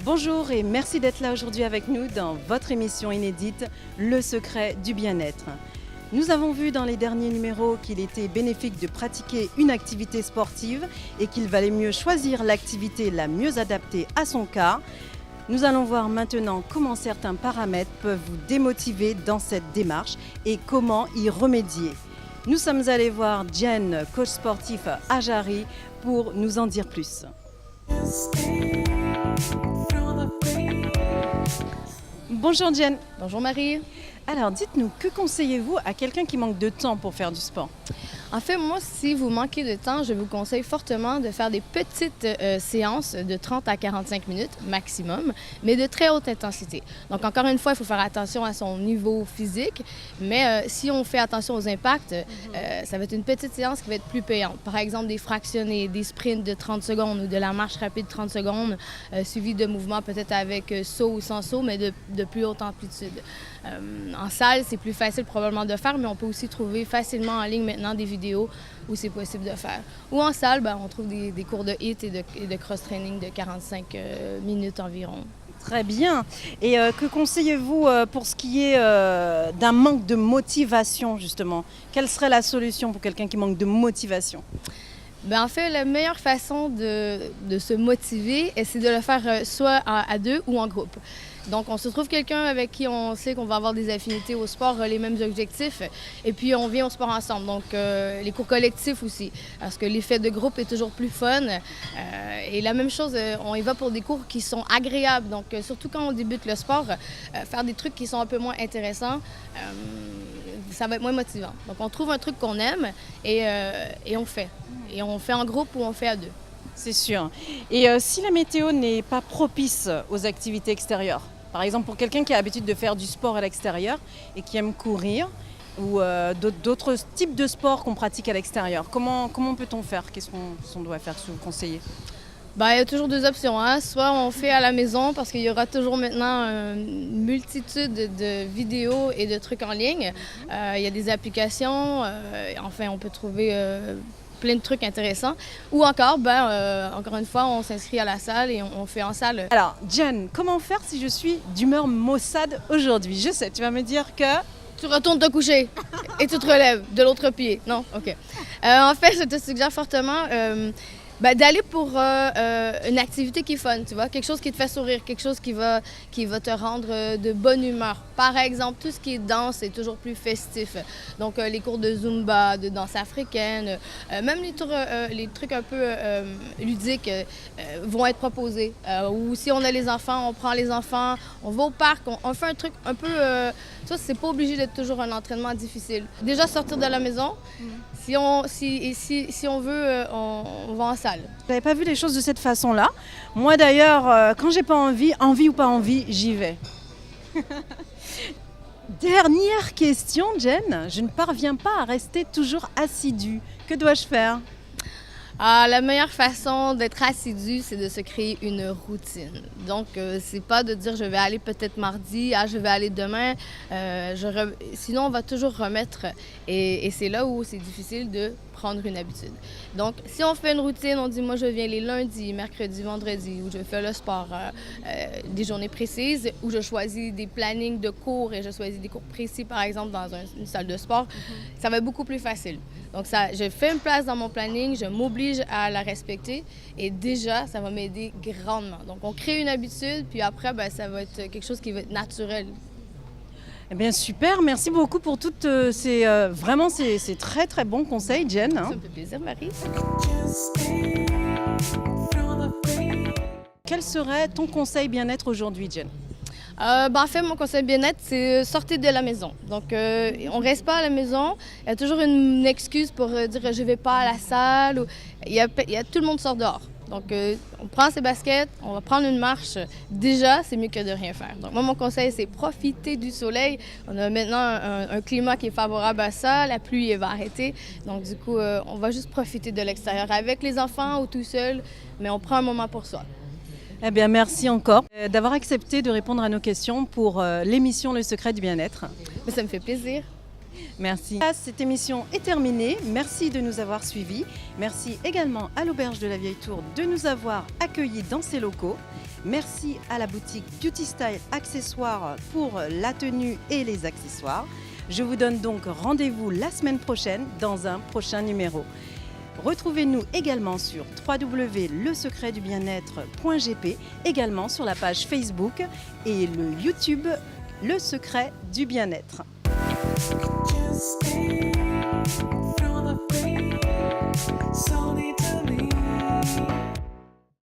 Bonjour et merci d'être là aujourd'hui avec nous dans votre émission inédite Le secret du bien-être. Nous avons vu dans les derniers numéros qu'il était bénéfique de pratiquer une activité sportive et qu'il valait mieux choisir l'activité la mieux adaptée à son cas. Nous allons voir maintenant comment certains paramètres peuvent vous démotiver dans cette démarche et comment y remédier. Nous sommes allés voir Jen, coach sportif à Jarry, pour nous en dire plus. Bonjour Jen. Bonjour Marie. Alors dites-nous, que conseillez-vous à quelqu'un qui manque de temps pour faire du sport? En fait, moi, si vous manquez de temps, je vous conseille fortement de faire des petites séances de 30 à 45 minutes maximum, mais de très haute intensité. Donc, encore une fois, il faut faire attention à son niveau physique, mais si on fait attention aux impacts, ça va être une petite séance qui va être plus payante. Par exemple, des fractionnés, des sprints de 30 secondes ou de la marche rapide de 30 secondes, suivi de mouvements peut-être avec saut ou sans saut, mais de plus haute amplitude. En salle, c'est plus facile probablement de faire, mais on peut aussi trouver facilement en ligne maintenant des vidéos où c'est possible de faire. Ou en salle, on trouve des cours de HIIT et de cross-training de 45 minutes environ. Très bien. Et que conseillez-vous pour ce qui est d'un manque de motivation, justement? Quelle serait la solution pour quelqu'un qui manque de motivation? En fait, la meilleure façon de se motiver, c'est de le faire soit à deux ou en groupe. Donc, on se trouve quelqu'un avec qui on sait qu'on va avoir des affinités au sport, les mêmes objectifs, et puis on vient au sport ensemble. Donc, les cours collectifs aussi, parce que l'effet de groupe est toujours plus fun. Et la même chose, on y va pour des cours qui sont agréables. Donc, surtout quand on débute le sport, faire des trucs qui sont un peu moins intéressants, ça va être moins motivant. Donc, on trouve un truc qu'on aime et on fait. Et on fait en groupe ou on fait à deux. C'est sûr. Et si la météo n'est pas propice aux activités extérieures, par exemple pour quelqu'un qui a l'habitude de faire du sport à l'extérieur et qui aime courir, ou d'autres types de sports qu'on pratique à l'extérieur, comment peut-on faire? Qu'est-ce qu'on doit faire, si vous conseillez? Il y a toujours deux options. Soit on fait à la maison parce qu'il y aura toujours maintenant une multitude de vidéos et de trucs en ligne. Il y a des applications. Enfin, on peut trouver plein de trucs intéressants. Ou encore, encore une fois, on s'inscrit à la salle et on fait en salle. Alors, Jen, comment faire si je suis d'humeur maussade aujourd'hui? Je sais, tu vas me dire que... Tu retournes te coucher et tu te relèves de l'autre pied. Non? OK. En fait, je te suggère fortement d'aller pour une activité qui est fun, tu vois, quelque chose qui te fait sourire, quelque chose qui va te rendre de bonne humeur. Par exemple, tout ce qui est danse est toujours plus festif. Donc, les cours de Zumba, de danse africaine, même les trucs un peu ludiques vont être proposés. Ou si on a les enfants, on prend les enfants, on va au parc, on fait un truc un peu... ça, c'est pas obligé d'être toujours un entraînement difficile. Déjà, sortir de la maison, si on veut, on va en salle. Je n'avais pas vu les choses de cette façon-là. Moi d'ailleurs, quand j'ai pas envie ou pas envie, j'y vais. Dernière question, Jen. Je ne parviens pas à rester toujours assidue. Que dois-je faire? La meilleure façon d'être assidu, c'est de se créer une routine. Donc, c'est pas de dire je vais aller peut-être mardi, je vais aller demain. Sinon, on va toujours remettre. Et c'est là où c'est difficile de prendre une habitude. Donc, si on fait une routine, on dit moi je viens les lundis, mercredis, vendredis, où je fais le sport, des journées précises, où je choisis des plannings de cours et je choisis des cours précis, par exemple, dans une salle de sport, ça va être beaucoup plus facile. Donc, je fais une place dans mon planning, je m'oblige à la respecter et déjà, ça va m'aider grandement. Donc, on crée une habitude, puis après, ça va être quelque chose qui va être naturel. Eh bien, super. Merci beaucoup pour toutes ces très, très bons conseils, Jen. Ça me fait plaisir, Marie. Quel serait ton conseil bien-être aujourd'hui, Jen? En fait, mon conseil bien-être, c'est sortir de la maison. Donc, on ne reste pas à la maison. Il y a toujours une excuse pour dire je ne vais pas à la salle. Tout le monde sort dehors. Donc, on prend ses baskets, on va prendre une marche. Déjà, c'est mieux que de rien faire. Donc, moi, mon conseil, c'est profiter du soleil. On a maintenant un climat qui est favorable à ça. La pluie, elle va arrêter. Donc, du coup, on va juste profiter de l'extérieur avec les enfants ou tout seul, mais on prend un moment pour soi. Eh bien, merci encore d'avoir accepté de répondre à nos questions pour l'émission Le secret du bien-être. Mais ça me fait plaisir. Merci. Cette émission est terminée. Merci de nous avoir suivis. Merci également à l'Auberge de la Vieille Tour de nous avoir accueillis dans ses locaux. Merci à la boutique Beauty Style Accessoires pour la tenue et les accessoires. Je vous donne donc rendez-vous la semaine prochaine dans un prochain numéro. Retrouvez-nous également sur www.lesecretdubienêtre.gp, également sur la page Facebook et le YouTube Le Secret du Bien-être. Just stay